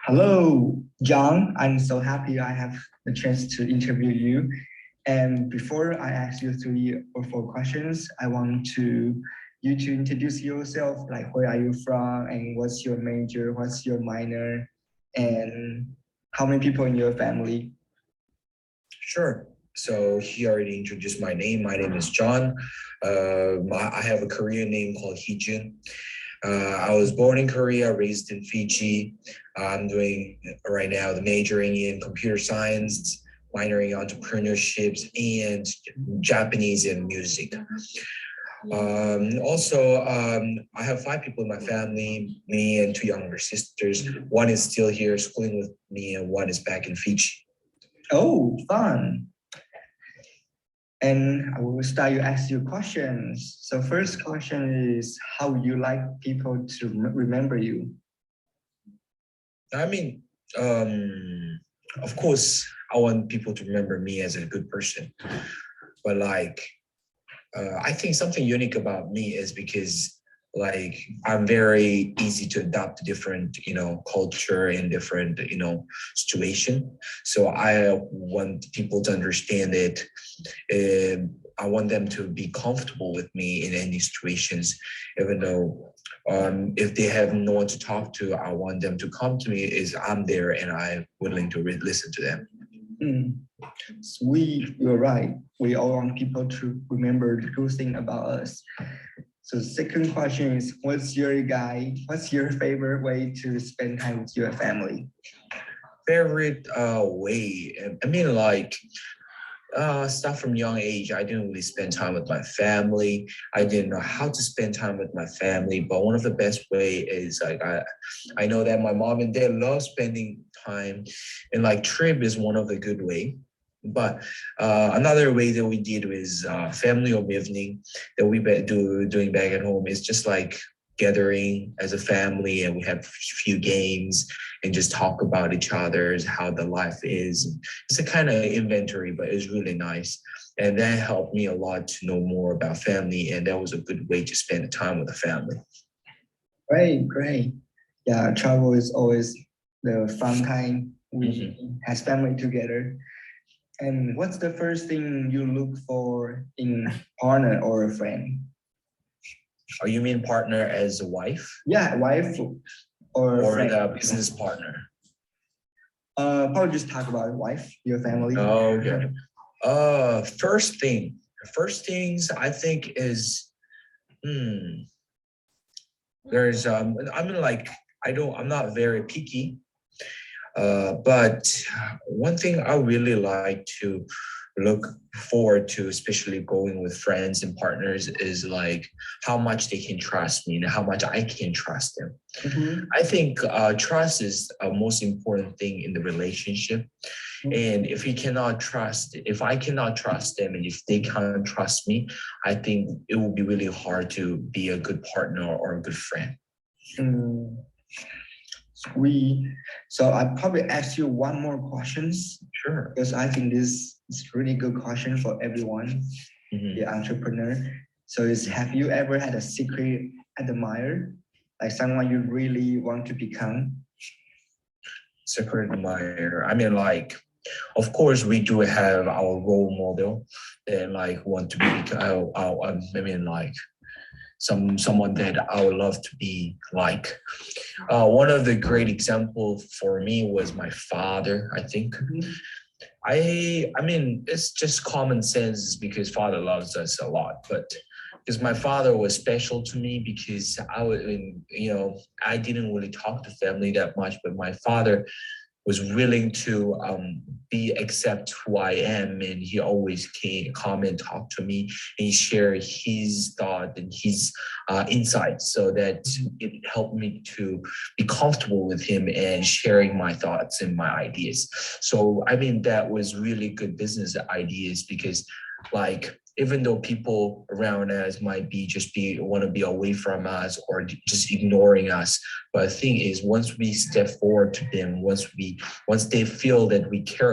Hello, John. I'm so happy I have the chance to interview you. And before I ask you 3 or 4 questions, I want you to introduce yourself, like where are you from and what's your major, what's your minor, and how many people in your family? Sure. So he already introduced my name. My name is John. I have a Korean name called Heejun. I was born in Korea, raised in Fiji. I'm doing right now the majoring in computer science, minoring in entrepreneurships, and Japanese and music. I have 5 people in my family, me and 2 younger sisters. One is still here schooling with me, and one is back in Fiji. Oh, fun. And I will start you ask you questions. So first question is how you like people to remember you? I mean, of course, I want people to remember me as a good person, but I think something unique about me is because I'm very easy to adapt to different, culture and different, situation. So I want people to understand it. I want them to be comfortable with me in any situations, even though if they have no one to talk to, I want them to come to me is I'm there and I'm willing to listen to them. Mm. You're right. We all want people to remember the good thing about us. So second question is, what's your favorite way to spend time with your family? Favorite way? I mean, start from young age, I didn't really spend time with my family. I didn't know how to spend time with my family. But one of the best way is I know that my mom and dad love spending time, and trip is one of the good way. But another way that we did was family home evening that doing back at home is just like gathering as a family, and we have a few games and just talk about each other's how the life is. It's a kind of inventory, but it's really nice. And that helped me a lot to know more about family. And that was a good way to spend time with the family. Great, great. Yeah, travel is always the fun time we as family together. And what's the first thing you look for in partner or a friend? Oh, you mean partner as a wife? Yeah, wife or friend. The business partner? Probably just talk about wife, your family. Oh, okay. First things I think is, there's I'm not very picky. But one thing I really like to look forward to, especially going with friends and partners, is like how much they can trust me and how much I can trust them. Mhm. I think trust is a most important thing in the relationship. And if I cannot trust them, and if they can't trust me, I think it will be really hard to be a good partner or a good friend. Mm. So I probably ask you one more questions. Sure. Because I think this is really good question for everyone, the entrepreneur. So have you ever had a secret admirer, like someone you really want to become? Secret admirer. I mean, of course, we do have our role model and want to be. I mean, someone that I would love to be like. One of the great example for me was my father. I think. I mean, it's just common sense because father loves us a lot, but because my father was special to me because I didn't really talk to family that much, but my father was willing to accept who I am, and he always come and talk to me and share his thought and his insights, so that it helped me to be comfortable with him and sharing my thoughts and my ideas. So I mean that was really good business ideas because even though people around us might want to be away from us or just ignoring us, but the thing is once we step forward to them, once they feel that we care